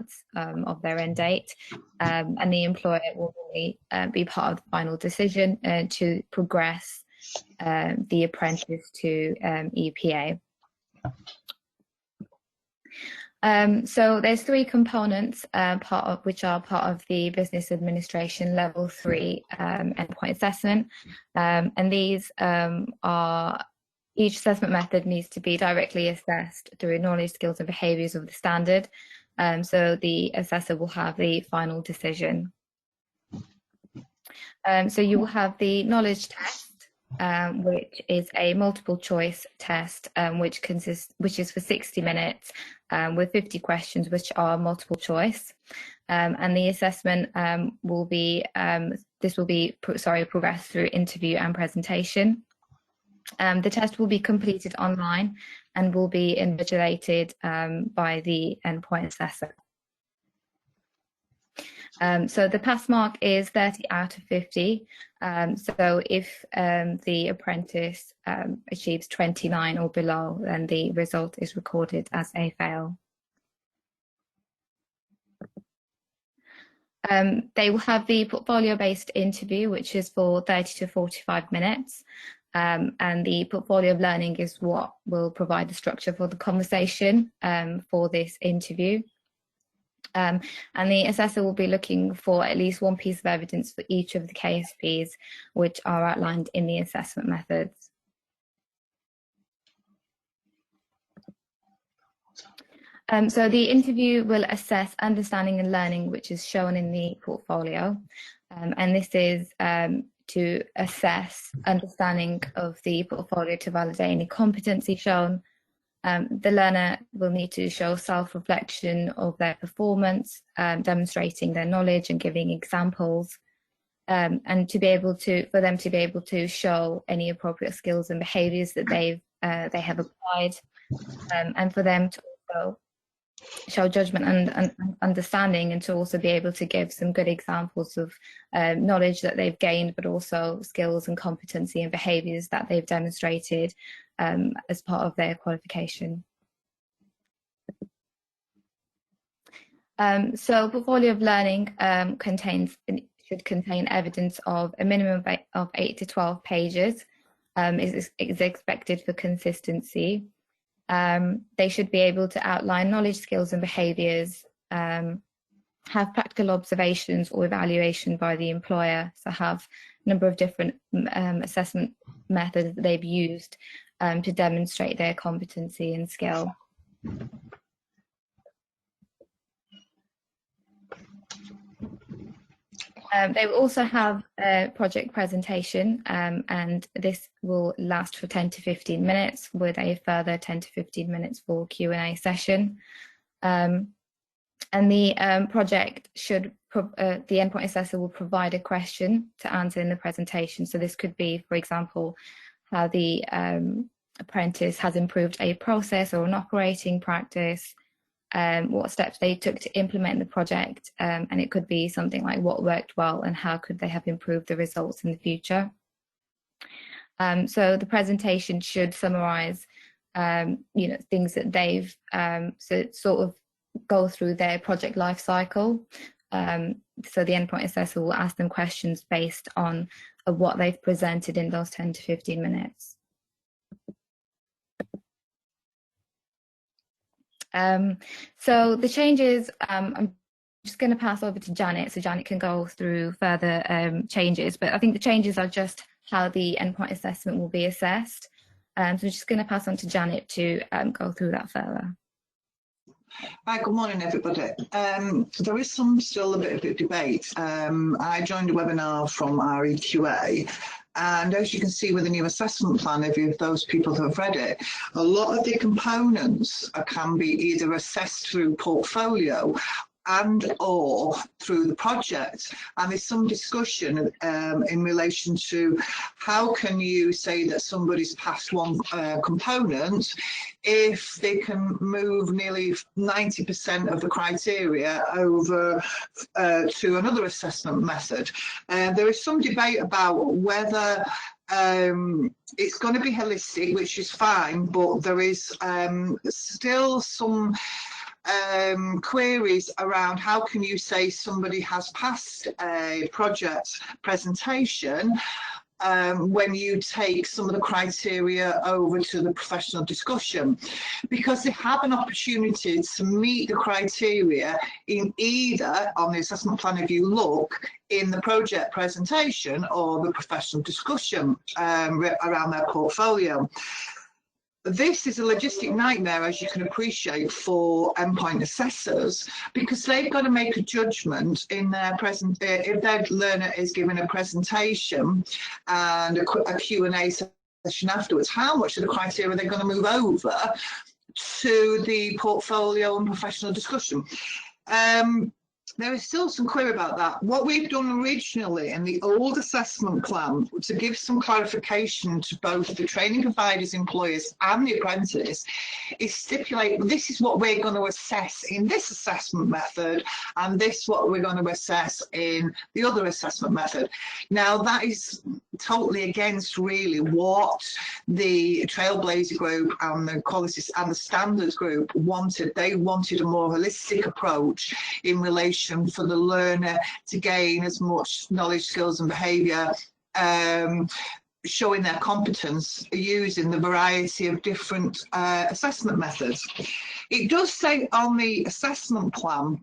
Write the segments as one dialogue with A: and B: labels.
A: months of their end date, and the employer will really be part of the final decision to progress the apprentice to EPA. So there's 3 components, which are part of the Business Administration Level 3 endpoint assessment, and these are, each assessment method needs to be directly assessed through knowledge, skills and behaviours of the standard, so the assessor will have the final decision. So you will have the knowledge test, which is a multiple choice test, which is for 60 minutes with 50 questions which are multiple choice, and the assessment will be progressed through interview and presentation. The test will be completed online and will be invigilated by the endpoint assessor. So the pass mark is 30 out of 50. So if the apprentice achieves 29 or below, then the result is recorded as a fail. They will have the portfolio-based interview, which is for 30 to 45 minutes. And the portfolio of learning is what will provide the structure for the conversation for this interview. And the assessor will be looking for at least 1 piece of evidence for each of the KSPs, which are outlined in the assessment methods. So the interview will assess understanding and learning, which is shown in the portfolio. And this is to assess understanding of the portfolio to validate any competency shown. The learner will need to show self-reflection of their performance, demonstrating their knowledge and giving examples, and for them to be able to show any appropriate skills and behaviours that they have applied, and for them to also show judgment and understanding, and to also be able to give some good examples of knowledge that they've gained, but also skills and competency and behaviours that they've demonstrated as part of their qualification. So portfolio of learning should contain evidence of a minimum of 8 to 12 pages, is expected for consistency. They should be able to outline knowledge, skills and behaviours, have practical observations or evaluation by the employer, so have a number of different assessment methods that they've used to demonstrate their competency and skill. They will also have a project presentation, and this will last for 10 to 15 minutes with a further 10 to 15 minutes for Q&A session. And the project the endpoint assessor will provide a question to answer in the presentation. So this could be, for example, how the apprentice has improved a process or an operating practice, what steps they took to implement the project, and it could be something like what worked well and how could they have improved the results in the future. So the presentation should summarise, things that they've sort of go through their project life cycle. So the endpoint assessor will ask them questions based on what they've presented in those 10 to 15 minutes. So the changes, I'm just going to pass over to Janet, so Janet can go through further changes, but I think the changes are just how the endpoint assessment will be assessed. So I'm just going to pass on to Janet to go through that further.
B: Hi, good morning everybody. There is still a bit of debate. I joined a webinar from our EQA, and as you can see with the new assessment plan, if those people have read it, a lot of the components can be either assessed through portfolio and or through the project. And there's some discussion in relation to how can you say that somebody's passed one component if they can move nearly 90% of the criteria over to another assessment method. There is some debate about whether it's going to be holistic, which is fine, but there is still some queries around how can you say somebody has passed a project presentation when you take some of the criteria over to the professional discussion, because they have an opportunity to meet the criteria in either on the assessment plan if you look in the project presentation or the professional discussion around their portfolio. This is a logistic nightmare, as you can appreciate, for endpoint assessors, because they've got to make a judgment in their if their learner is given a presentation and a Q&A session afterwards, how much of the criteria are they going to move over to the portfolio and professional discussion. There is still some query about that. What we've done originally in the old assessment plan to give some clarification to both the training providers, employers and the apprentice is stipulate this is what we're going to assess in this assessment method and this is what we're going to assess in the other assessment method. Now that is totally against really what the Trailblazer group and the quality and the standards group wanted. They wanted a more holistic approach in relation for the learner to gain as much knowledge, skills and behaviour, showing their competence using the variety of different assessment methods. It does say on the assessment plan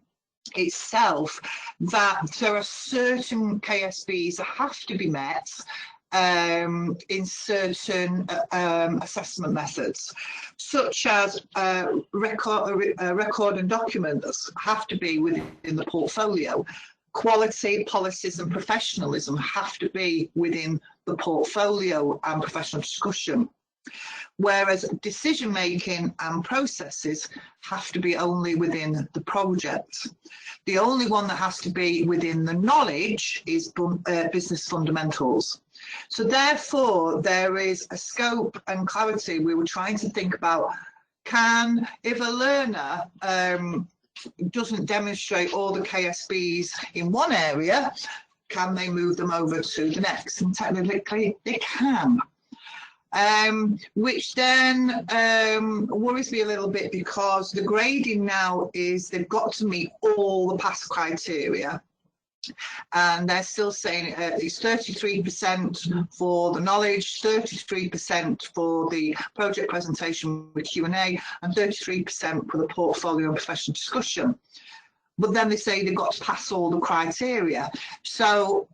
B: itself that there are certain KSPs that have to be met in certain assessment methods, such as record and documents have to be within the portfolio. Quality, policies and professionalism have to be within the portfolio and professional discussion. Whereas decision making and processes have to be only within the project. The only one that has to be within the knowledge is business fundamentals. So therefore, there is a scope and clarity. We were trying to think about, if a learner doesn't demonstrate all the KSPs in one area, can they move them over to the next? And technically they can. Which then worries me a little bit, because the grading now is they've got to meet all the pass criteria. And they're still saying it's 33% for the knowledge, 33% for the project presentation with Q&A, and 33% for the portfolio and professional discussion. But then they say they've got to pass all the criteria. So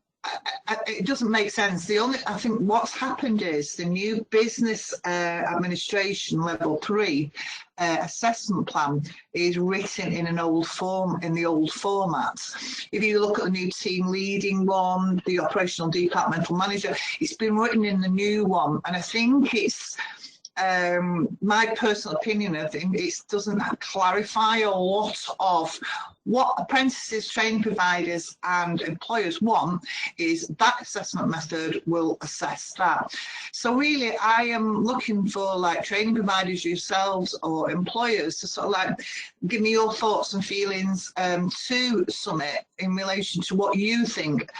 B: it doesn't make sense. I think what's happened is the new business administration level 3 assessment plan is written in the old format. If you look at the new team leading one, the operational departmental manager, it's been written in the new one, and I think it's my personal opinion, I think it doesn't clarify a lot of what apprentices, training providers and employers want. Is that assessment method will assess that. So really I am looking for like training providers yourselves or employers to sort of like give me your thoughts and feelings to Summit in relation to what you think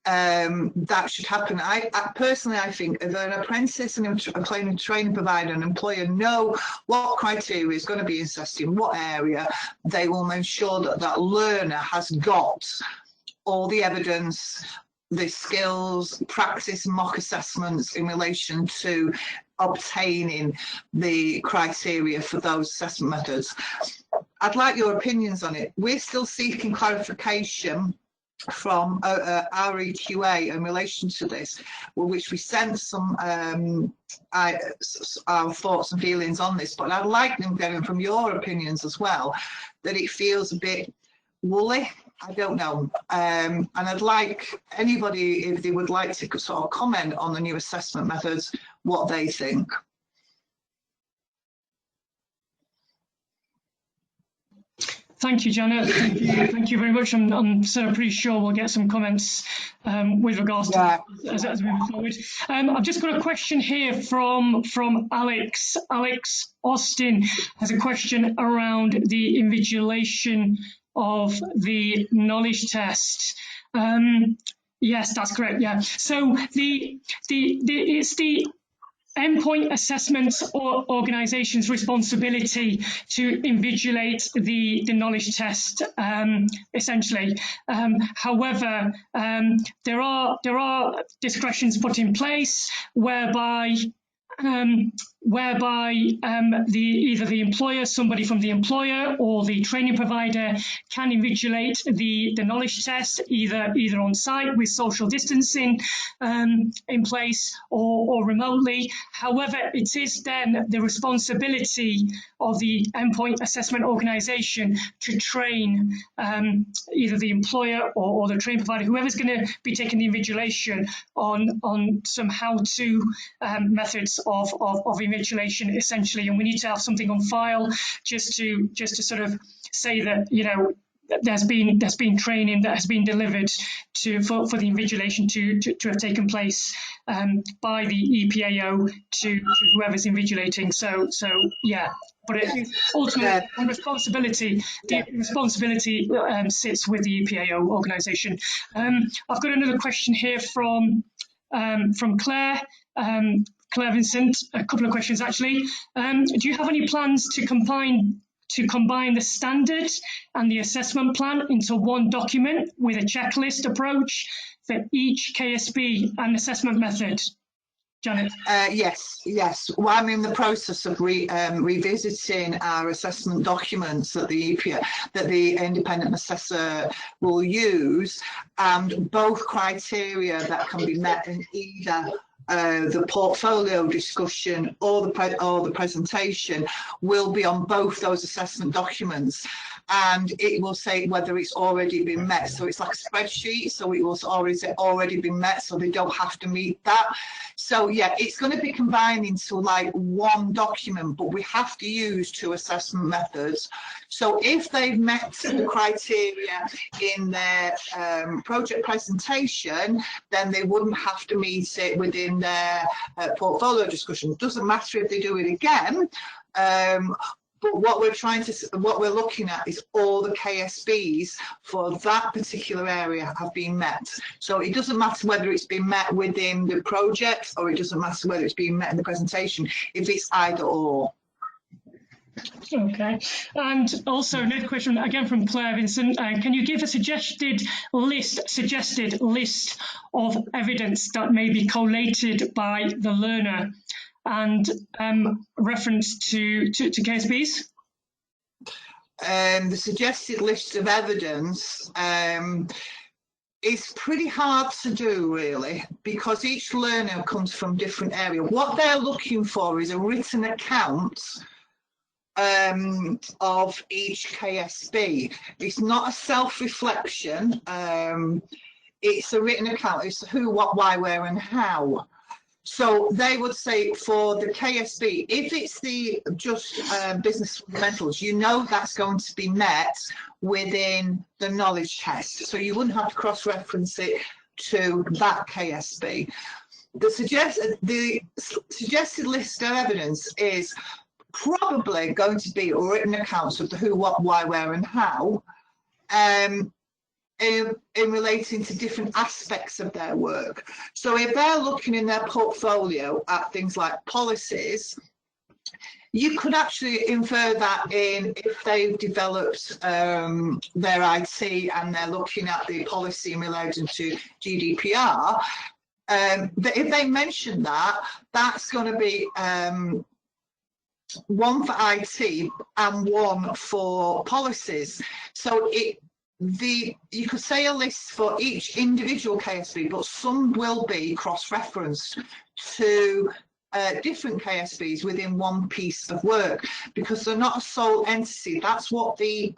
B: that should happen. I personally, I think if an apprentice and a training provider and employer know what criteria is going to be assessed in what area, they will make sure that that learner has got all the evidence, the skills, practice, mock assessments in relation to obtaining the criteria for those assessment methods. I'd like your opinions on it. We're still seeking clarification from REQA in relation to this, which we sent some our thoughts and feelings on this, but I'd like them getting from your opinions as well, that it feels a bit woolly. I don't know, and I'd like anybody, if they would like to sort of comment on the new assessment methods, what they think.
C: Thank you, Janet. Thank you very much. I'm sort of pretty sure we'll get some comments with regards to that as we move forward. I've just got a question here from Alex. Alex Austin has a question around the invigilation of the knowledge test. Yes, that's correct. Yeah. So it's the endpoint assessment organisation's responsibility to invigilate the knowledge test, essentially. However, there are discretions put in place whereby either the employer, somebody from the employer, or the training provider can invigilate the knowledge test either on site with social distancing in place or remotely. However, it is then the responsibility of the endpoint assessment organisation to train either the employer or the training provider, whoever's going to be taking the invigilation, on some how-to methods of invigilation, essentially. And we need to have something on file just to sort of say that, you know, there's been training that has been delivered for the invigilation to have taken place by the EPAO to whoever's invigilating. So yeah, but it is ultimately the responsibility sits with the EPAO organisation. I've got another question here from Claire. Claire Vincent, a couple of questions actually. Do you have any plans to combine the standard and the assessment plan into one document with a checklist approach for each KSP and assessment method? Janet?
B: Yes. Well, I'm in the process of revisiting our assessment documents that the EPA, that the independent assessor will use, and both criteria that can be met in either the portfolio discussion or the presentation will be on both those assessment documents, and it will say whether it's already been met. So it's like a spreadsheet, so it will already been met, so they don't have to meet that. So yeah, it's going to be combined into like one document, but we have to use two assessment methods. So if they've met the criteria in their project presentation, then they wouldn't have to meet it within their portfolio discussion. It doesn't matter if they do it again. But what we're looking at is all the KSPs for that particular area have been met. So it doesn't matter whether it's been met within the project, or it doesn't matter whether it's been met in the presentation, if it's either or.
C: Okay, and also next question again from Claire Vincent. Can you give a suggested list of evidence that may be collated by the learner, and reference to KSPs?
B: The suggested list of evidence is pretty hard to do, really, because each learner comes from different area. What they're looking for is a written account of each KSP. It's not a self-reflection, it's a written account. It's who, what, why, where and how. So they would say for the KSP, if it's the just business fundamentals, you know that's going to be met within the knowledge test. So you wouldn't have to cross-reference it to that KSP. The suggested list of evidence is probably going to be written accounts of the who, what, why, where and how, in relating to different aspects of their work. So if they're looking in their portfolio at things like policies, you could actually infer that in if they've developed their IT and they're looking at the policy in relation to GDPR, if they mention that, that's going to be one for IT and one for policies. So you could say a list for each individual KSP, but some will be cross-referenced to different KSPs within one piece of work, because they're not a sole entity. That's what the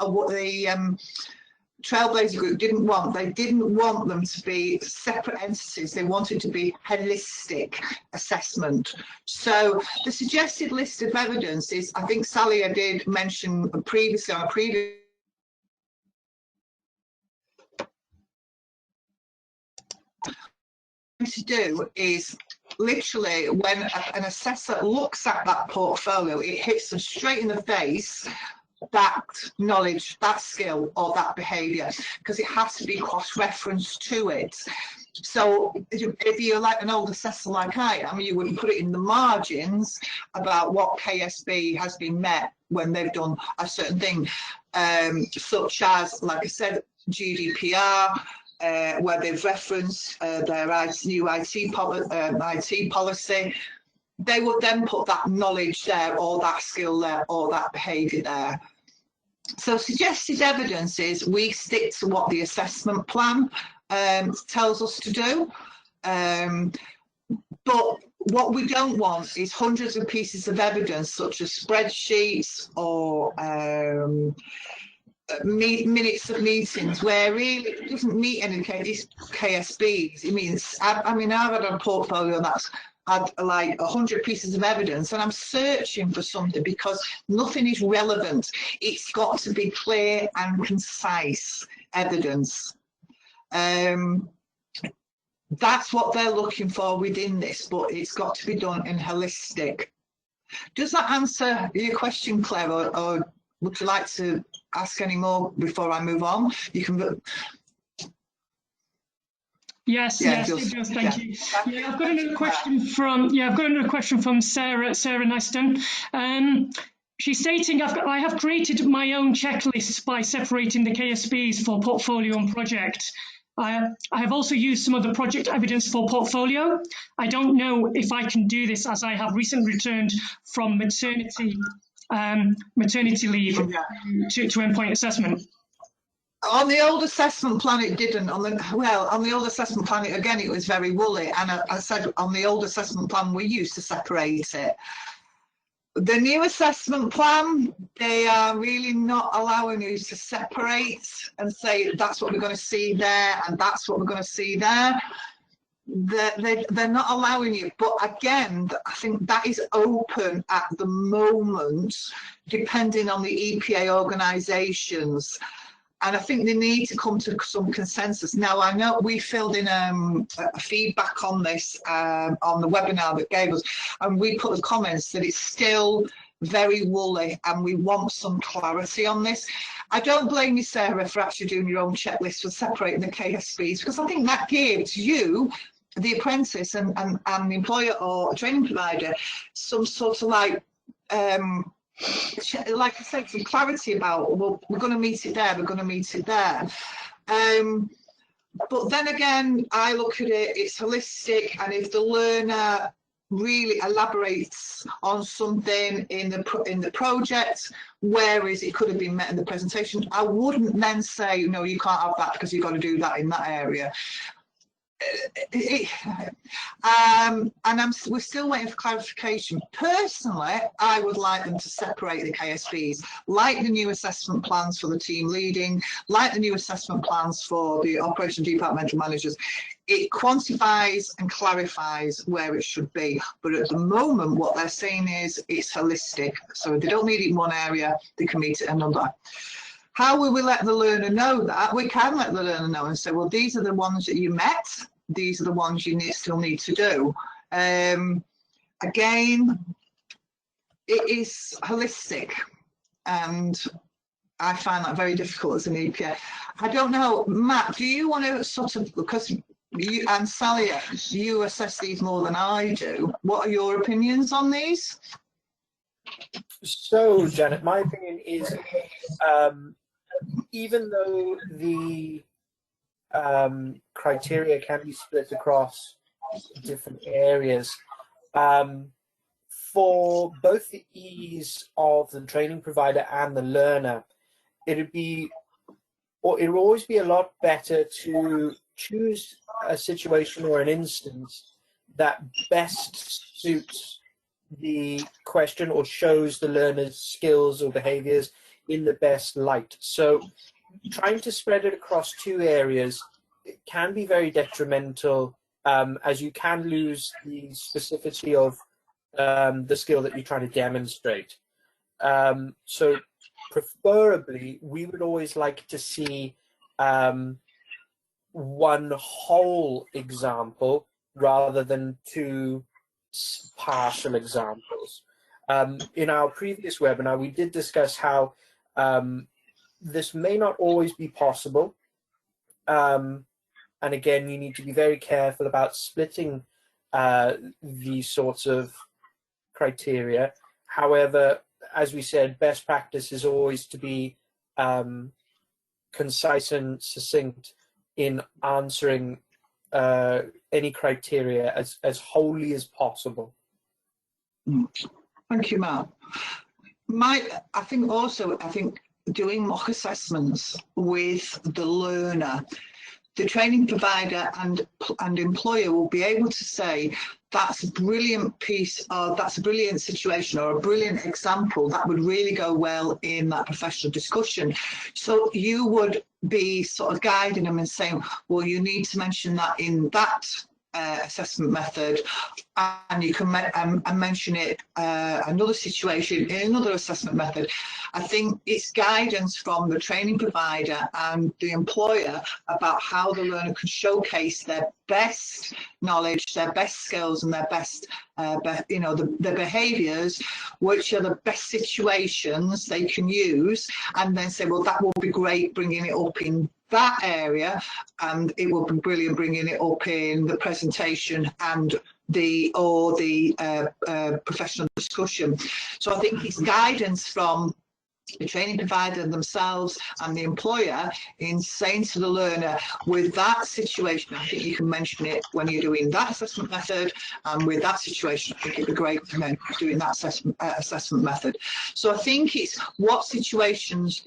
B: Trailblazer Group didn't want. They didn't want them to be separate entities. They wanted to be holistic assessment. So the suggested list of evidence is, I think Sally did mention previously on a previous to do is literally when an assessor looks at that portfolio, it hits them straight in the face, that knowledge, that skill or that behaviour, because it has to be cross-referenced to it. So if you're like an old assessor like I am, you would put it in the margins about what KSB has been met when they've done a certain thing, such as, like I said, GDPR, where they've referenced their new IT policy. They would then put that knowledge there, or that skill there, or that behaviour there. So suggested evidence is we stick to what the assessment plan tells us to do. But what we don't want is hundreds of pieces of evidence, such as spreadsheets or minutes of meetings, where really it doesn't meet any KSBs. It means, I mean, I've had a portfolio that's had like 100 pieces of evidence, and I'm searching for something because nothing is relevant. It's got to be clear and concise evidence. That's what they're looking for within this, but it's got to be done in holistic. Does that answer your question, Claire, or would you like to ask any more before I move on? You can.
C: Yes, yes, it does. Thank you. Yeah, I've got another question from Sarah Niston. She's stating, I have created my own checklists by separating the KSBs for portfolio and project. I have also used some of the project evidence for portfolio. I don't know if I can do this, as I have recently returned from maternity leave to End Point Assessment.
B: On the old assessment plan, it didn't. On the old assessment plan, again, it was very woolly. And I said on the old assessment plan, we used to separate it. The new assessment plan, they are really not allowing you to separate and say that's what we're going to see there and that's what we're going to see there. They're not allowing you. But again, I think that is open at the moment, depending on the EPA organisations. And I think they need to come to some consensus. Now, I know we filled in a feedback on this on the webinar that gave us, and we put the comments that it's still very woolly and we want some clarity on this. I don't blame you, Sarah, for actually doing your own checklist for separating the KSPs, because I think that gives you, the apprentice and the employer or training provider, some sort of like I said, some clarity about, well, we're going to meet it there, we're going to meet it there. But then again, I look at it, it's holistic, and if the learner really elaborates on something in the project, whereas it could have been met in the presentation, I wouldn't then say, no, you can't have that because you've got to do that in that area. And we're still waiting for clarification. Personally, I would like them to separate the KSPs, like the new assessment plans for the team leading, like the new assessment plans for the operation departmental managers. It quantifies and clarifies where it should be. But at the moment, what they're saying is it's holistic. So if they don't meet it in one area, they can meet it in another. How will we let the learner know that? We can let the learner know and say, well, these are the ones that you met. These are the ones you still need to do. Again, it is holistic. And I find that very difficult as an EPA. I don't know, Matt, do you want to sort of, because you and Sally, you assess these more than I do. What are your opinions on these?
D: So, Janet, my opinion is, even though the criteria can be split across different areas, for both the ease of the training provider and the learner, it would always be a lot better to choose a situation or an instance that best suits the question or shows the learner's skills or behaviors in the best light. So trying to spread it across two areas, it can be very detrimental, as you can lose the specificity of the skill that you're trying to demonstrate. So preferably, we would always like to see one whole example rather than two partial examples. In our previous webinar, we did discuss how this may not always be possible, And again, you need to be very careful about splitting these sorts of criteria. However, as we said, best practice is always to be concise and succinct in answering any criteria as wholly as possible.
B: Thank you, Mark. I think doing mock assessments with the learner, the training provider and employer will be able to say, that's a brilliant that's a brilliant situation or a brilliant example that would really go well in that professional discussion. So you would be sort of guiding them and saying, well, you need to mention that in that assessment method, and you can mention it another situation in another assessment method. I think it's guidance from the training provider and the employer about how the learner can showcase their best knowledge, their best skills, and their best, their behaviours, which are the best situations they can use, and then say, well, that will be great bringing it up in that area, and it will be brilliant bringing it up in the presentation and the professional discussion. So I think it's guidance from the training provider themselves and the employer in saying to the learner, with that situation, I think you can mention it when you're doing that assessment method, and with that situation, I think it'd be great doing that assessment method. So I think it's what situations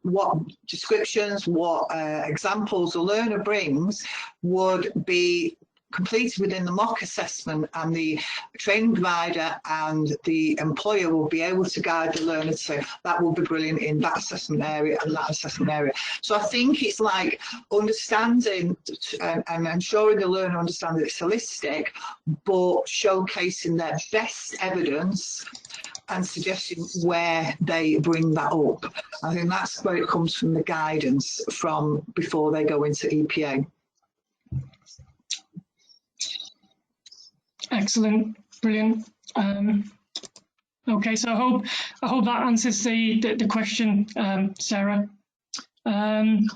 B: what descriptions, what examples the learner brings would be completed within the mock assessment, and the training provider and the employer will be able to guide the learner to say that will be brilliant in that assessment area and that assessment area. So I think it's like understanding and ensuring the learner understands that it's holistic, but showcasing their best evidence and suggesting where they bring that up. I think that's where it comes from, the guidance from before they go into EPA.
C: Excellent, brilliant. Okay, so I hope that answers the question, Sarah. And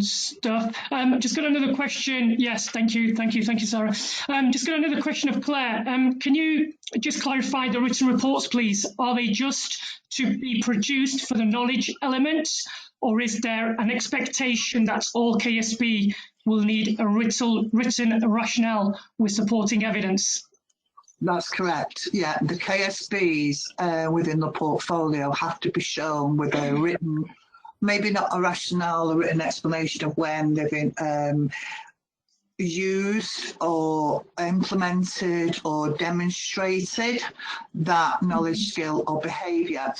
C: stuff. Just got another question. Yes, thank you, Sarah. Just got another question of Claire. Can you just clarify the written reports, please? Are they just to be produced for the knowledge element, or is there an expectation that all KSP will need a written rationale with supporting evidence?
B: That's correct. Yeah, the KSPs within the portfolio have to be shown with a written, maybe not a rationale, a written explanation of when they've been used or implemented or demonstrated that knowledge, skill or behaviour.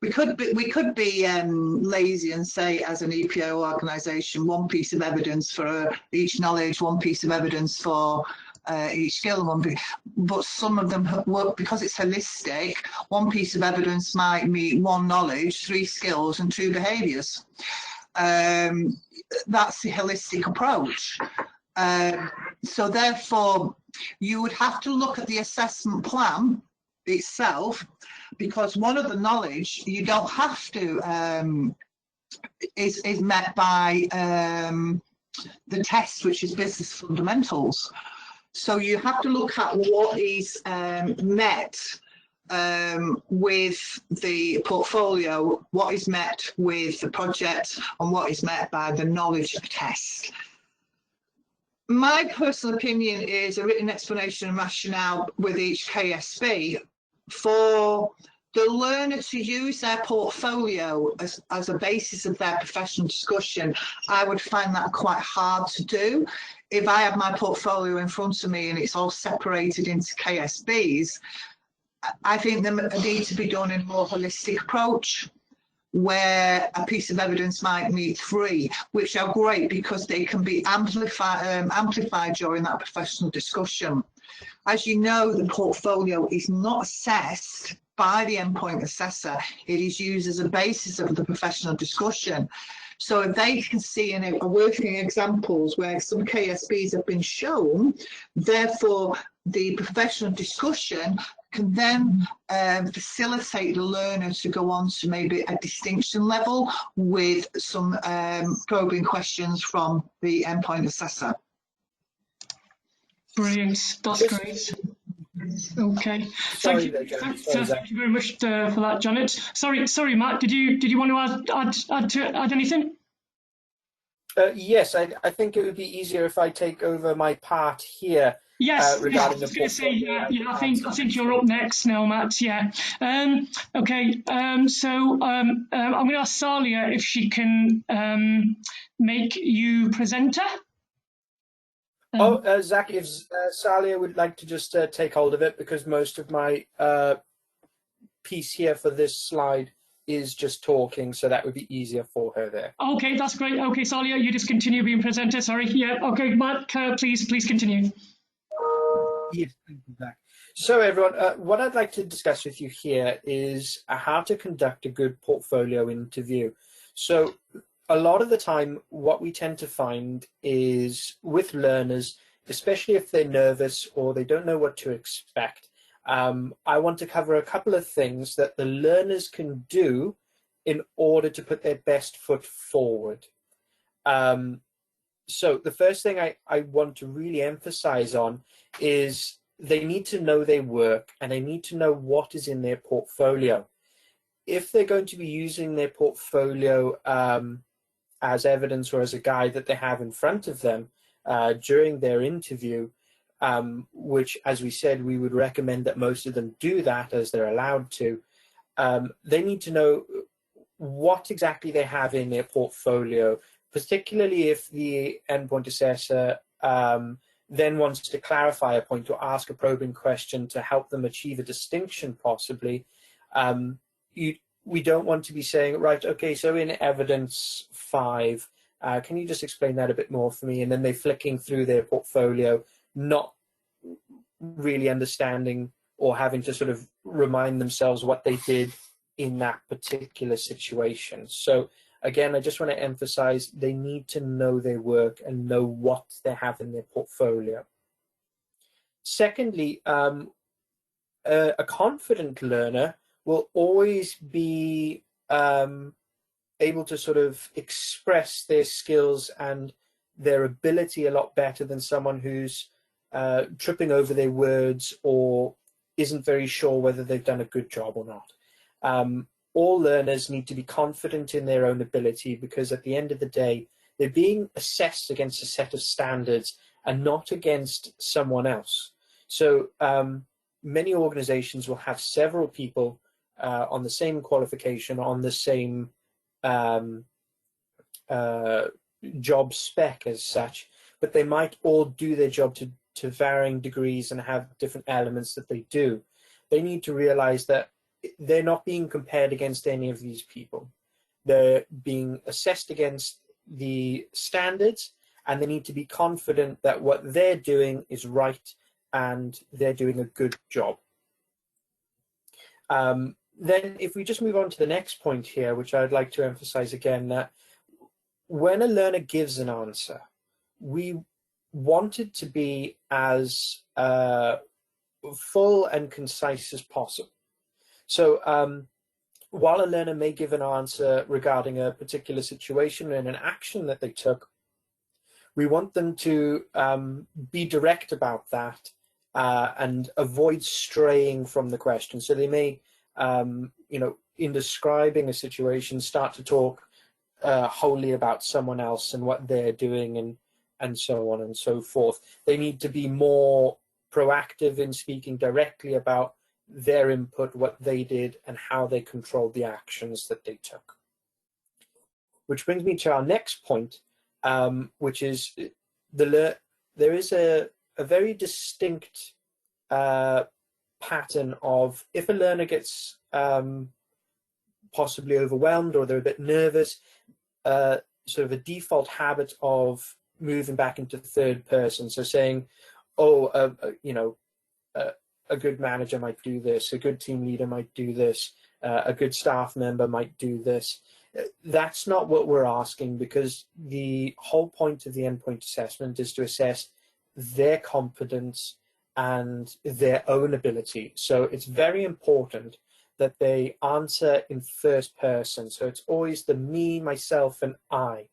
B: We could be lazy and say, as an EPAO organisation, one piece of evidence for each knowledge, one piece of evidence for each skill, but some of them work because it's holistic. One piece of evidence might meet one knowledge, 3 skills and 2 behaviours. That's the holistic approach. So therefore, you would have to look at the assessment plan itself, because one of the knowledge you don't have to is met by the test, which is business fundamentals. So you have to look at what is met with the portfolio, what is met with the project, and what is met by the knowledge test. My personal opinion is a written explanation and rationale with each KSP for the learner to use their portfolio as a basis of their professional discussion. I would find that quite hard to do. If I have my portfolio in front of me and it's all separated into KSPs, I think they need to be done in a more holistic approach, where a piece of evidence might meet 3, which are great because they can be amplified during that professional discussion. As you know, the portfolio is not assessed by the End Point Assessor. It is used as a basis of the professional discussion. So if they can see in working examples where some KSPs have been shown, therefore the professional discussion can then facilitate the learner to go on to maybe a distinction level with some probing questions from the endpoint assessor.
C: Brilliant, that's great. Okay, thank you very much for that, Janet. Sorry, Matt. Did you want to add anything?
D: Yes, I think it would be easier if I take over my part here.
C: Yes,
D: regarding
C: I was going to say, I think you're up next now, Matt. Yeah. Okay. So I'm going to ask Salia if she can make you presenter.
D: Zach, if Salia would like to just take hold of it, because most of my piece here for this slide is just talking, so that would be easier for her there.
C: Okay, that's great. Okay, Salia, you just continue being presenter. Sorry. Yeah. Okay, Matt, please continue.
D: Yes, thank you, Zach. So everyone, what I'd like to discuss with you here is how to conduct a good portfolio interview. So a lot of the time, what we tend to find is with learners, especially if they're nervous or they don't know what to expect, I want to cover a couple of things that the learners can do in order to put their best foot forward. So the first thing I want to really emphasize on is they need to know their work and they need to know what is in their portfolio. If they're going to be using their portfolio as evidence or as a guide that they have in front of them during their interview, which, as we said, we would recommend that most of them do that as they're allowed to, they need to know what exactly they have in their portfolio, particularly if the endpoint assessor then wants to clarify a point or ask a probing question to help them achieve a distinction possibly. We don't want to be saying, right, okay, so in evidence 5, can you just explain that a bit more for me? And then they're flicking through their portfolio, not really understanding or having to sort of remind themselves what they did in that particular situation. So again, I just want to emphasize they need to know their work and know what they have in their portfolio. Secondly, a confident learner will always be able to sort of express their skills and their ability a lot better than someone who's tripping over their words or isn't very sure whether they've done a good job or not. All learners need to be confident in their own ability, because at the end of the day, they're being assessed against a set of standards and not against someone else. So many organizations will have several people on the same qualification, on the same job spec as such, but they might all do their job to varying degrees and have different elements that they do. They need to realize that they're not being compared against any of these people. They're being assessed against the standards, and they need to be confident that what they're doing is right and they're doing a good job. Then if we just move on to the next point here, which I'd like to emphasize again, that when a learner gives an answer, we want it to be as full and concise as possible. So while a learner may give an answer regarding a particular situation and an action that they took, we want them to be direct about that and avoid straying from the question. So they may, in describing a situation, start to talk wholly about someone else and what they're doing and so on and so forth. They need to be more proactive in speaking directly about their input, what they did, and how they controlled the actions that they took. Which brings me to our next point, which is there is a very distinct pattern of, if a learner gets possibly overwhelmed or they're a bit nervous, sort of a default habit of moving back into third person. So saying, oh, a good manager might do this, a good team leader might do this, a good staff member might do this. That's not what we're asking, because the whole point of the endpoint assessment is to assess their competence and their own ability. So it's very important that they answer in first person. So it's always the me, myself, and I.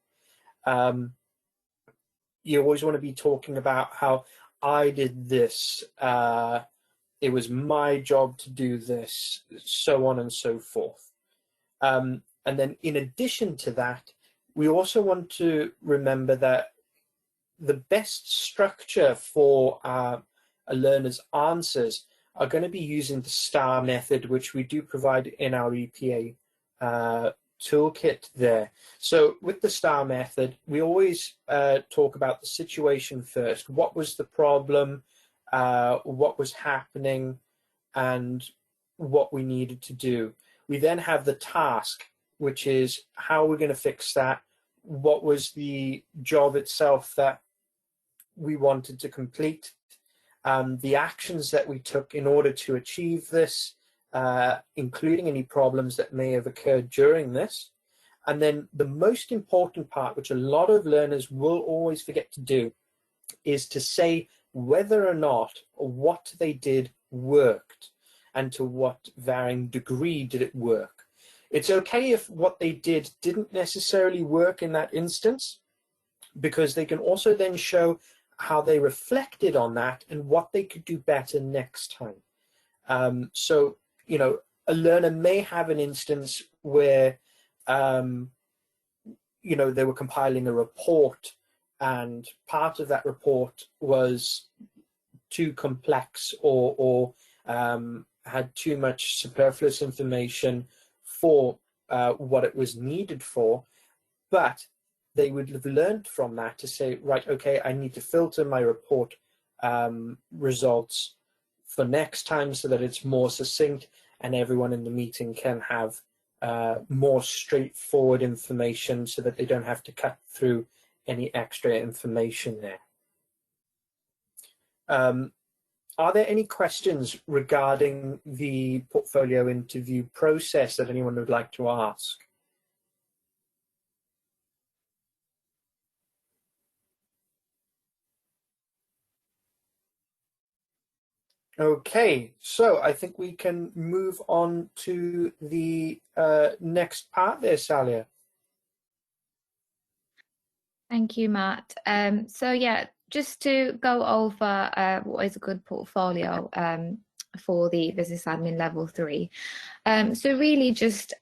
D: You always want to be talking about how I did this, it was my job to do this, so on and so forth. And then in addition to that, we also want to remember that the best structure for a learner's answers are going to be using the STAR method, which we do provide in our EPA toolkit there. So with the STAR method, we always talk about the situation first. What was the problem? What was happening? And what we needed to do. We then have the task, which is how we're going to fix that. What was the job itself that we wanted to complete? The actions that we took in order to achieve this, including any problems that may have occurred during this. And then the most important part, which a lot of learners will always forget to do, is to say whether or not what they did worked and to what varying degree did it work. It's okay if what they did didn't necessarily work in that instance, because they can also then show how they reflected on that and what they could do better next time. So, you know, a learner may have an instance where, you know, they were compiling a report and part of that report was too complex or had too much superfluous information for what it was needed for, but they would have learned from that to say, right, okay, I need to filter my report results for next time so that it's more succinct and everyone in the meeting can have more straightforward information so that they don't have to cut through any extra information there. Are there any questions regarding the portfolio interview process that anyone would like to ask? Okay, so I think we can move on to the next part there, Salia.
A: Thank you, Matt. So yeah, just to go over what is a good portfolio for the business admin level 3. So really just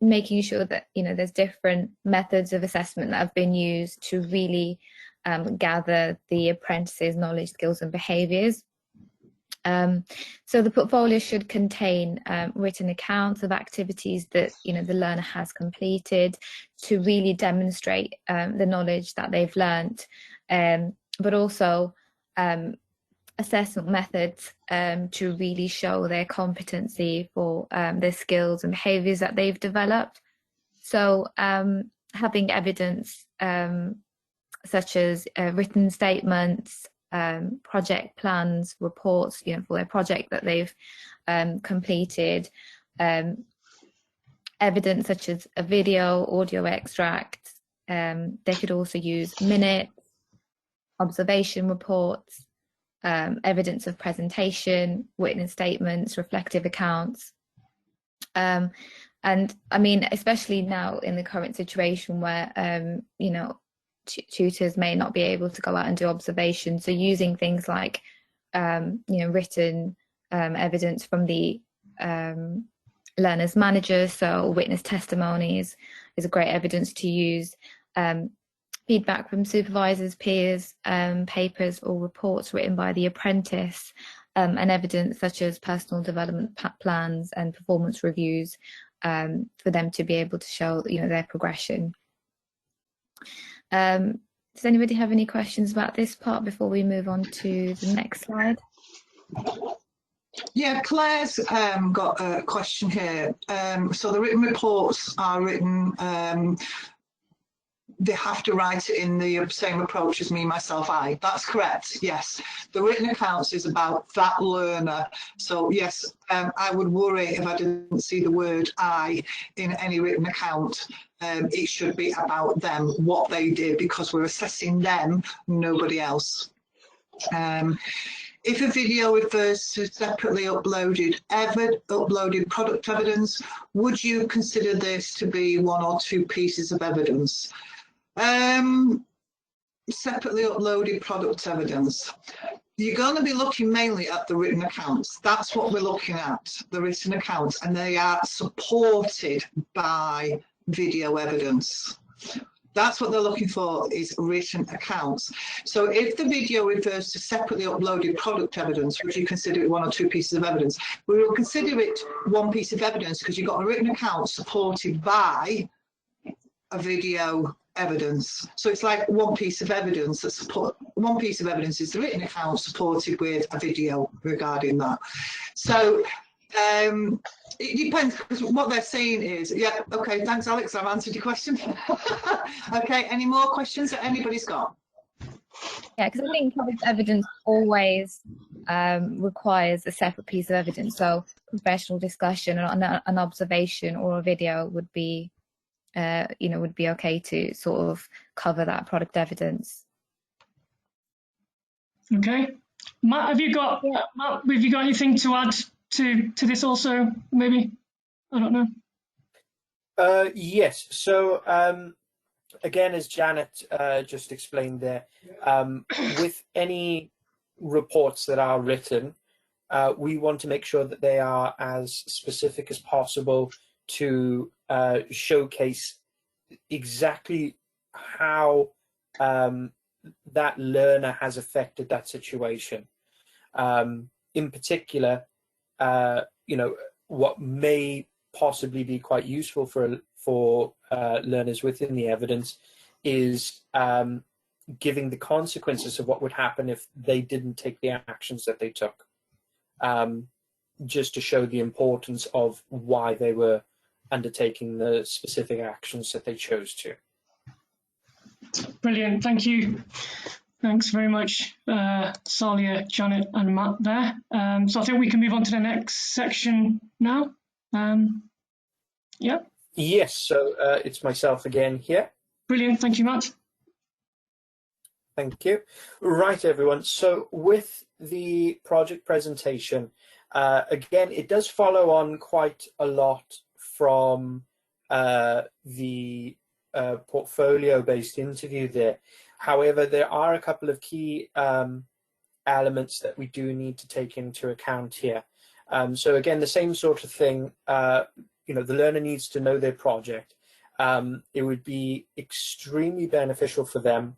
A: making sure that, you know, there's different methods of assessment that have been used to really gather the apprentices' knowledge, skills and behaviours. So the portfolio should contain written accounts of activities that, you know, the learner has completed to really demonstrate the knowledge that they've learnt, but also assessment methods to really show their competency for their skills and behaviours that they've developed. So having evidence such as written statements, project plans, reports, you know, for their project that they've completed, evidence such as a video, audio extract. They could also use minutes, observation reports, evidence of presentation, witness statements, reflective accounts. And I mean, especially now in the current situation where, you know, tutors may not be able to go out and do observations, so using things like you know, written evidence from the learners managers, so witness testimonies is a great evidence to use, feedback from supervisors, peers, papers or reports written by the apprentice, and evidence such as personal development plans and performance reviews for them to be able to show, you know, their progression. Does anybody have any questions about this part before we move on to the next slide?
B: Yeah, Claire's got a question here. So the written reports are written, they have to write it in the same approach as me, myself, I. That's correct, yes. The written accounts is about that learner. So yes, I would worry if I didn't see the word I in any written account. It should be about them, what they did, because we're assessing them, nobody else. If a video refers to separately uploaded product evidence, would you consider this to be one or two pieces of evidence? Separately uploaded product evidence. You're going to be looking mainly at the written accounts. That's what we're looking at, the written accounts, and they are supported by video evidence. That's what they're looking for, is written accounts. So if the video refers to separately uploaded product evidence, would you consider it one or two pieces of evidence? We will consider it one piece of evidence because you've got a written account supported by a video evidence. So it's like one piece of evidence that one piece of evidence is the written account supported with a video regarding that. So it depends, because what they're saying is, yeah, okay, thanks Alex, I've answered your question. Okay, any more questions that anybody's got?
A: Yeah, because I think product evidence always requires a separate piece of evidence. So professional discussion or an observation or a video would be would be okay to sort of cover that product evidence.
C: Okay, Matt, have you got anything to add to this also? Maybe, I don't know.
D: Yes. So again, as Janet just explained there, with any reports that are written, we want to make sure that they are as specific as possible to showcase exactly how that learner has affected that situation. In particular, what may possibly be quite useful for learners within the evidence is giving the consequences of what would happen if they didn't take the actions that they took, just to show the importance of why they were undertaking the specific actions that they chose to.
C: Brilliant, thank you. Thanks very much, Salia, Janet and Matt there. So I think we can move on to the next section now. Yeah.
D: Yes, so it's myself again here.
C: Brilliant, thank you, Matt.
D: Thank you. Right, everyone. So with the project presentation, again, it does follow on quite a lot from the portfolio-based interview there. However, there are a couple of key elements that we do need to take into account here. So again, the same sort of thing, the learner needs to know their project. It would be extremely beneficial for them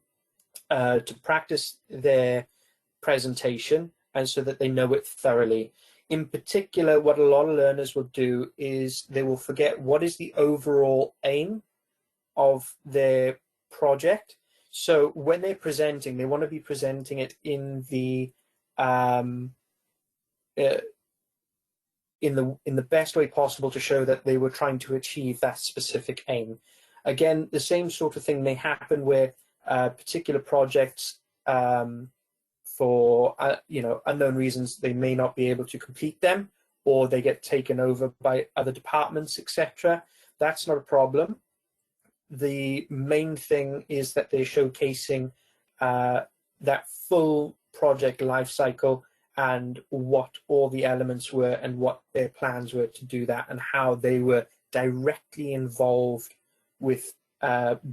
D: to practice their presentation, and so that they know it thoroughly. In particular, what a lot of learners will do is they will forget what is the overall aim of their project. So when they're presenting, they want to be presenting it in the best way possible to show that they were trying to achieve that specific aim. Again, the same sort of thing may happen where particular projects, for unknown reasons, they may not be able to complete them, or they get taken over by other departments, etc. That's not a problem. The main thing is that they're showcasing that full project life cycle and what all the elements were and what their plans were to do that, and how they were directly involved with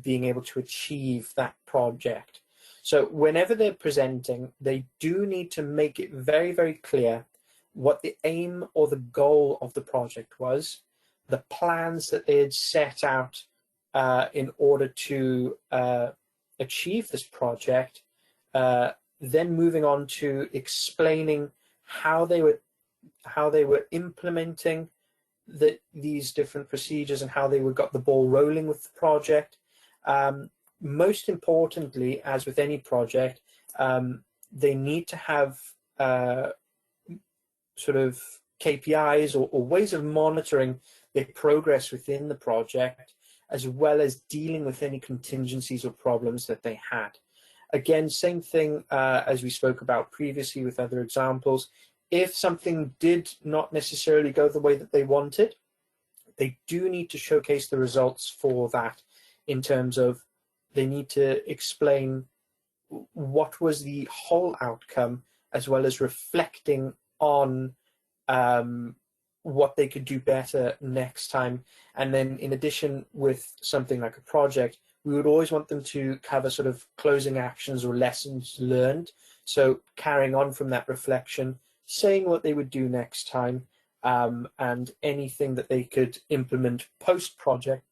D: being able to achieve that project. So whenever they're presenting, they do need to make it very, very clear what the aim or the goal of the project was, the plans that they had set out in order to achieve this project, then moving on to explaining how they were implementing these different procedures and how they got the ball rolling with the project. Most importantly, as with any project, they need to have sort of KPIs or ways of monitoring their progress within the project, as well as dealing with any contingencies or problems that they had. Again, same thing as we spoke about previously with other examples. If something did not necessarily go the way that they wanted, they do need to showcase the results for that, in terms of they need to explain what was the whole outcome, as well as reflecting on what they could do better next time. And then in addition, with something like a project, we would always want them to cover sort of closing actions or lessons learned. So carrying on from that reflection, saying what they would do next time, and anything that they could implement post-project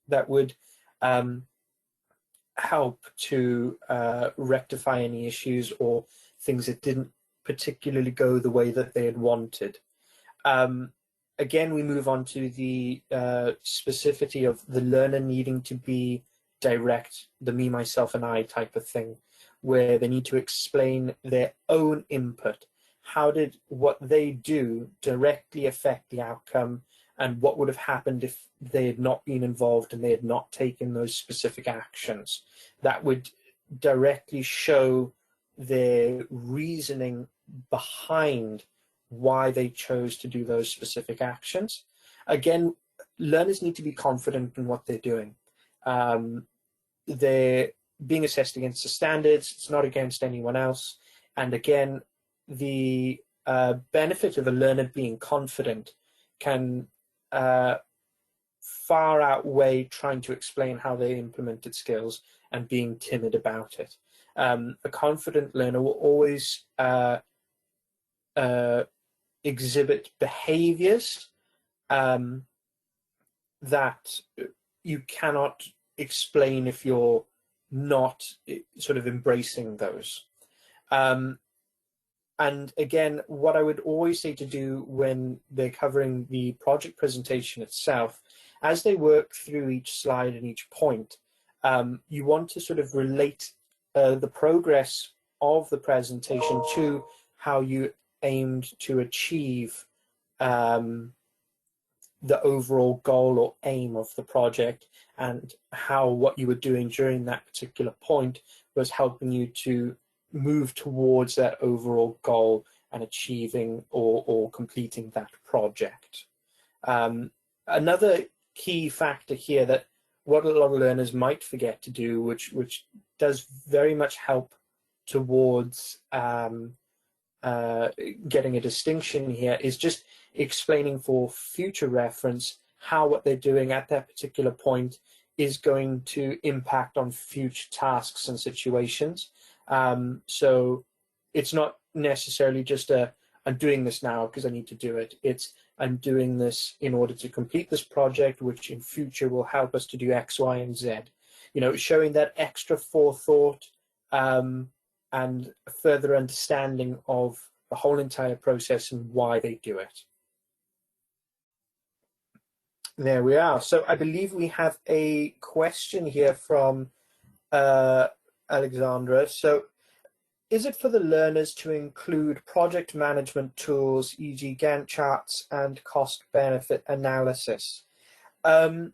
D: that would help to rectify any issues or things that didn't particularly go the way that they had wanted. Again, we move on to the specificity of the learner needing to be direct, the me, myself, and I type of thing, where they need to explain their own input. How did what they do directly affect the outcome, and what would have happened if they had not been involved and they had not taken those specific actions? That would directly show their reasoning behind why they chose to do those specific actions. Again, learners need to be confident in what they're doing. They're being assessed against the standards, it's not against anyone else. And again, the benefit of a learner being confident can far outweigh trying to explain how they implemented skills and being timid about it. A confident learner will always exhibit behaviors that you cannot explain if you're not sort of embracing those. And again, what I would always say to do when they're covering the project presentation itself, as they work through each slide and each point, you want to sort of relate the progress of the presentation to how you aimed to achieve the overall goal or aim of the project, and how what you were doing during that particular point was helping you to move towards that overall goal and achieving or completing that project. Another key factor here that what a lot of learners might forget to do, which does very much help towards getting a distinction here, is just explaining for future reference how what they're doing at that particular point is going to impact on future tasks and situations. So it's not necessarily just I'm doing this now because I need to do it. It's I'm doing this in order to complete this project, which in future will help us to do X, Y, and Z. You know, showing that extra forethought and further understanding of the whole entire process and why they do it. There we are. So I believe we have a question here from Alexandra. So, is it for the learners to include project management tools, e.g. Gantt charts and cost-benefit analysis? Alex,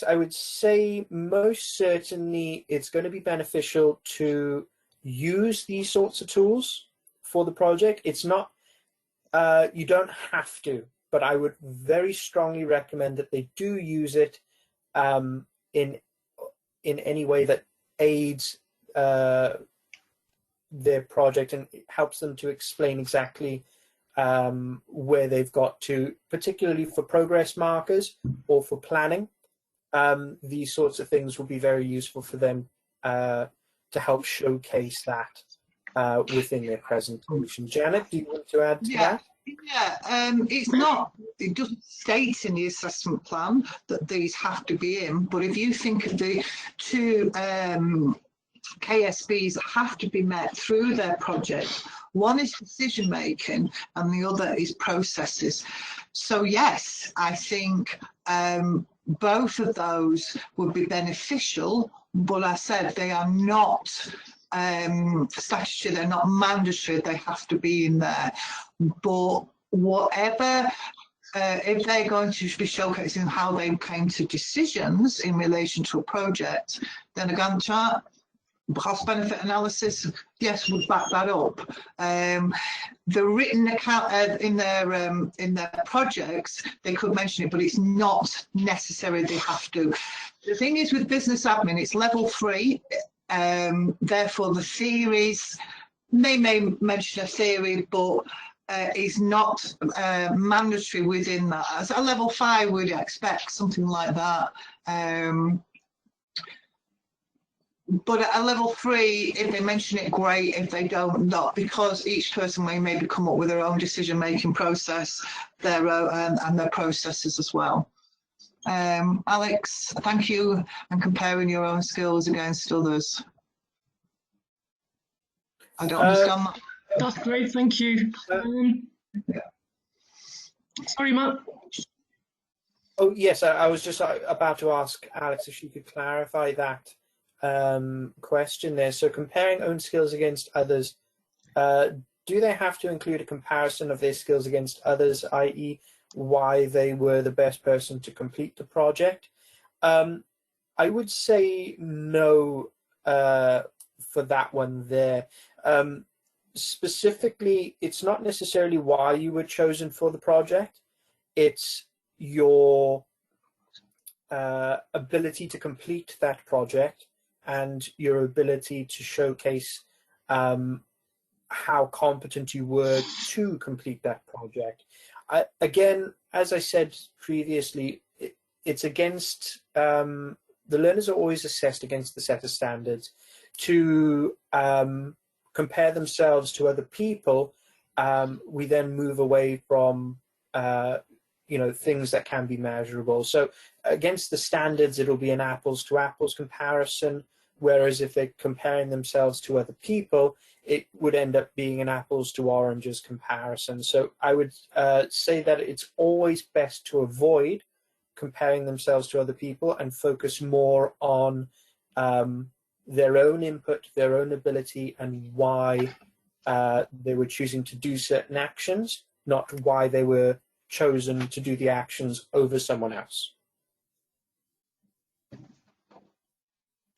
D: I would say most certainly it's going to be beneficial to use these sorts of tools for the project. It's not, you don't have to, but I would very strongly recommend that they do use it in any way that aids their project and helps them to explain exactly where they've got to, particularly for progress markers or for planning. These sorts of things will be very useful for them to help showcase that within their presentation. Janet, do you want to add to that?
B: Yeah, it's not, it doesn't state in the assessment plan that these have to be in, but if you think of the two KSPs that have to be met through their project, one is decision making and the other is processes. So yes, I think both of those would be beneficial, but I said they are not statutory, they're not mandatory, they have to be in there. But whatever, if they're going to be showcasing how they came to decisions in relation to a project, then a Gantt chart, cost benefit analysis, yes, would back that up. The written account in their projects, they could mention it, but it's not necessary they have to. The thing is with business admin, it's level 3. Therefore, the theories they may mention a theory, but is not mandatory within that. As a level 5, we'd expect something like that. But at a level 3, if they mention it, great. If they don't, not, because each person may maybe come up with their own decision-making process, their own, and their processes as well. Alex, thank you, and comparing your own skills against others. I don't understand that.
C: That's great, thank you. Sorry, Matt.
D: Oh, yes, I was just about to ask Alex if she could clarify that question there. So comparing own skills against others, do they have to include a comparison of their skills against others, i.e. why they were the best person to complete the project? I would say no for that one there. Specifically, it's not necessarily why you were chosen for the project. It's your ability to complete that project and your ability to showcase how competent you were to complete that project. Again, as I said previously, it's against, the learners are always assessed against the set of standards. To compare themselves to other people, we then move away from things that can be measurable. So against the standards, it'll be an apples to apples comparison, whereas if they're comparing themselves to other people, it would end up being an apples to oranges comparison. So I would say that it's always best to avoid comparing themselves to other people and focus more on their own input, their own ability, and why they were choosing to do certain actions, not why they were chosen to do the actions over someone else.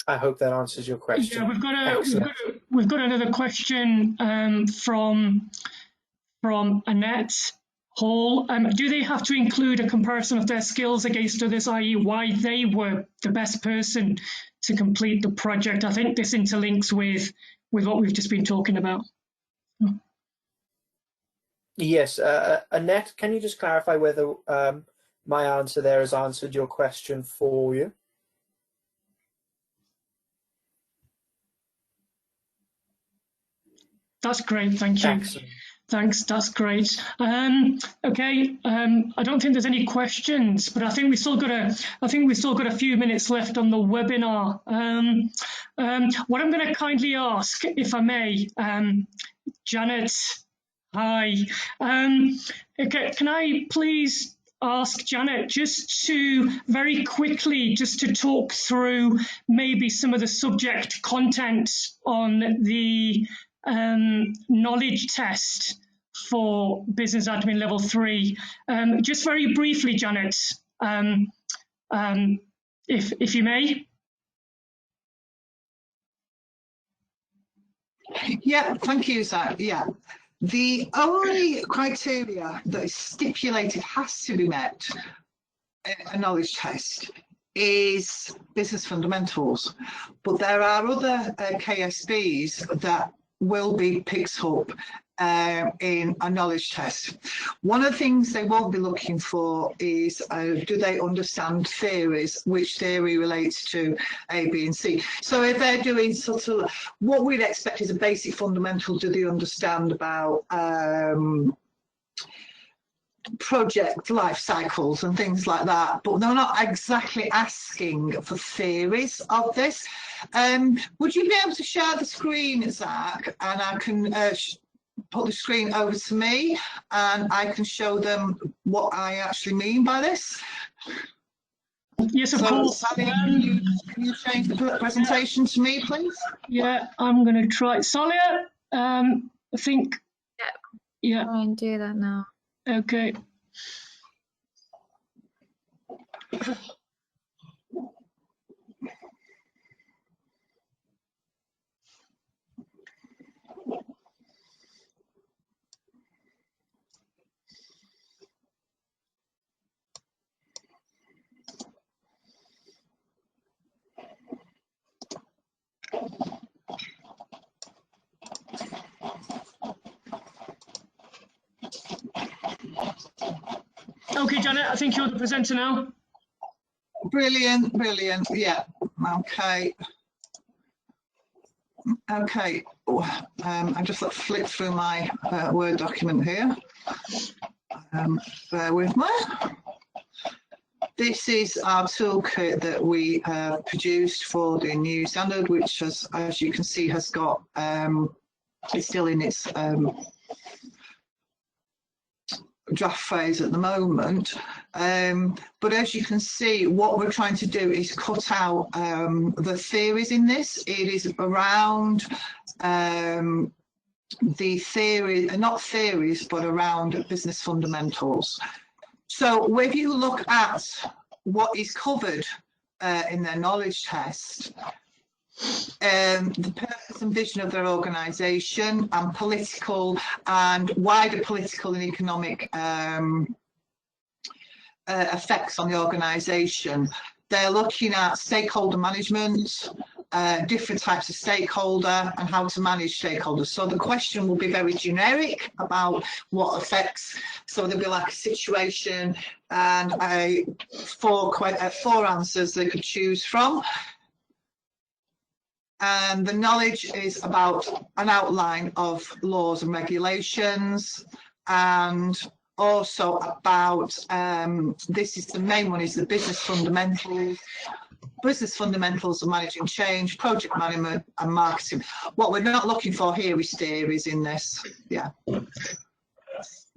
D: I hope that answers your question.
C: Yeah, we've got another question from Annette Hall. Do they have to include a comparison of their skills against others, i.e. why they were the best person to complete the project? I think this interlinks with what we've just been talking about.
D: Yes, Annette, can you just clarify whether my answer there has answered your question for you?
C: That's great, thank you.
D: Excellent.
C: Thanks, that's great. Okay, I don't think there's any questions, but I think we still got a few minutes left on the webinar. What I'm going to kindly ask, if I may, Janet, hi. Okay, can I please ask Janet just to very quickly just to talk through maybe some of the subject content on the knowledge test for business admin level 3. Just very briefly, Janet, if you may.
B: Yeah, thank you, Zach. Yeah, the only criteria that is stipulated has to be met in a knowledge test is business fundamentals, but there are other KSPs that will be picked up in a knowledge test. One of the things they won't be looking for is do they understand theories, which theory relates to A, B and C. So if they're doing sort of what we'd expect is a basic fundamental, do they understand about project life cycles and things like that, but they're not exactly asking for theories of this. Would you be able to share the screen, Zach, and I can put the screen over to me and I can show them what I actually mean by this?
C: Yes, of course.
B: Sally, can you change the presentation to me, please?
C: Yeah, I'm going to try. Salia, I think. Yeah.
A: Try and do that now.
C: Okay. Okay, Janet, I think you're the presenter now.
B: Brilliant, brilliant. Yeah. Okay. Okay. I just flip through my Word document here. Bear with me. This is our toolkit that we produced for the new standard, which has, as you can see, has got, it's still in its draft phase at the moment. But as you can see, what we're trying to do is cut out the theories in this. It is around the theory, not theories, but around business fundamentals. So if you look at what is covered in their knowledge test, the purpose and vision of their organisation and political and wider political and economic effects on the organisation. They're looking at stakeholder management, different types of stakeholder and how to manage stakeholders. So the question will be very generic about what affects. So there'll be like a situation and four answers they could choose from. And the knowledge is about an outline of laws and regulations, and also about, this is the main one, is the business fundamentals. Business fundamentals of managing change, project management and marketing. What we're not looking for here is theories in this. Yeah.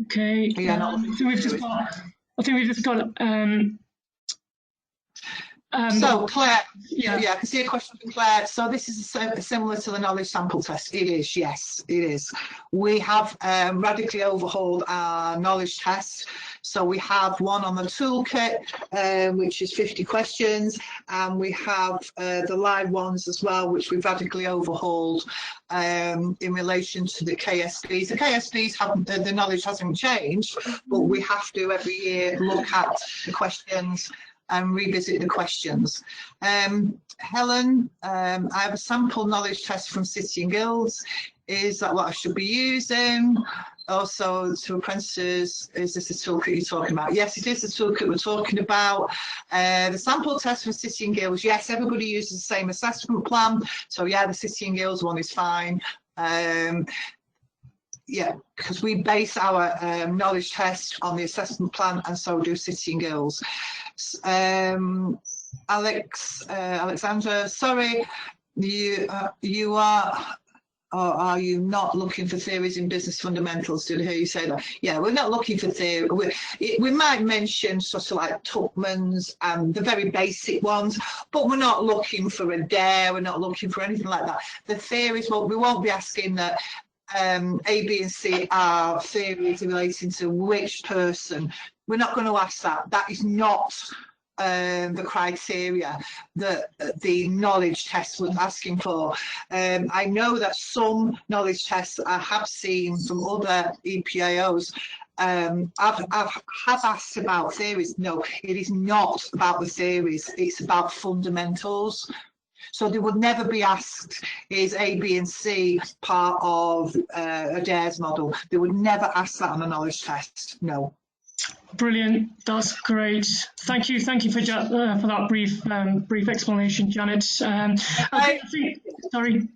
C: Okay.
B: Yeah,
C: I think we've just got
B: so Claire, yeah, I can see a question from Claire. So this is similar to the knowledge sample test. It is, yes, it is. We have radically overhauled our knowledge test. So we have one on the toolkit, which is 50 questions, and we have the live ones as well, which we've radically overhauled in relation to the KSPs. The KSPs haven't, the knowledge hasn't changed, but we have to every year look at the questions and revisit the questions. Helen, I have a sample knowledge test from City and Guilds. Is that what I should be using? Also, to apprentices, is this the toolkit you're talking about? Yes, it is the toolkit we're talking about. The sample test from City and Guilds, yes, everybody uses the same assessment plan. So yeah, the City and Guilds one is fine. Yeah, because we base our knowledge test on the assessment plan, and so do City and Guilds. Alexandra, sorry, you are, or are you not looking for theories in business fundamentals? Did I hear you say that? Yeah, we're not looking for theory. We might mention sort of like Tuckman's and the very basic ones, but we're not looking for a dare. We're not looking for anything like that. The theories, well, we won't be asking that A, B and C are theories relating to which person. We're not going to ask that. That is not the criteria that the knowledge test was asking for. I know that some knowledge tests I have seen from other EPAOs have asked about theories. No, it is not about the theories. It's about fundamentals. So they would never be asked, is A, B and C part of a DARES model? They would never ask that on a knowledge test, no.
C: Brilliant, that's great. Thank you for that brief explanation, Janet. I think, sorry.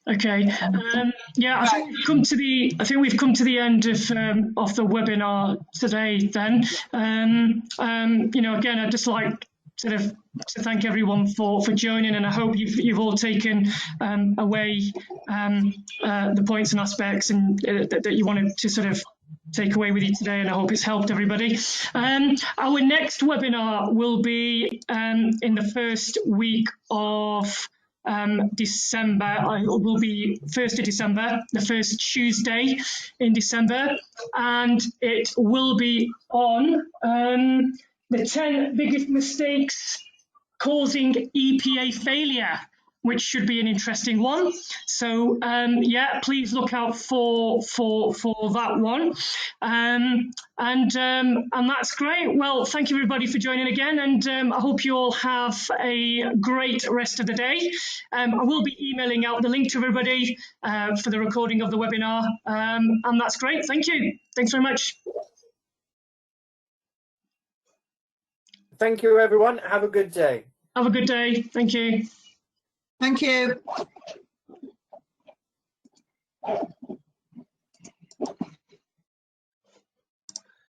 C: Okay. Yeah, I think we've come to the end of the webinar today. Then, you know, again, I'd just like to thank everyone for joining, and I hope you've all taken away the points and aspects and that you wanted to sort of take away with you today, and I hope it's helped everybody. Our next webinar will be in the first week of December. It will be 1st of December, the first Tuesday in December, and it will be on the 10 biggest mistakes causing EPA failure, which should be an interesting one. So yeah, please look out for that one. And that's great. Well, thank you everybody for joining again, and I hope you all have a great rest of the day. I will be emailing out the link to everybody for the recording of the webinar, and that's great. Thank you. Thanks very much.
D: Thank you, everyone. Have a good day.
C: Have a good day. Thank you.
B: Thank you.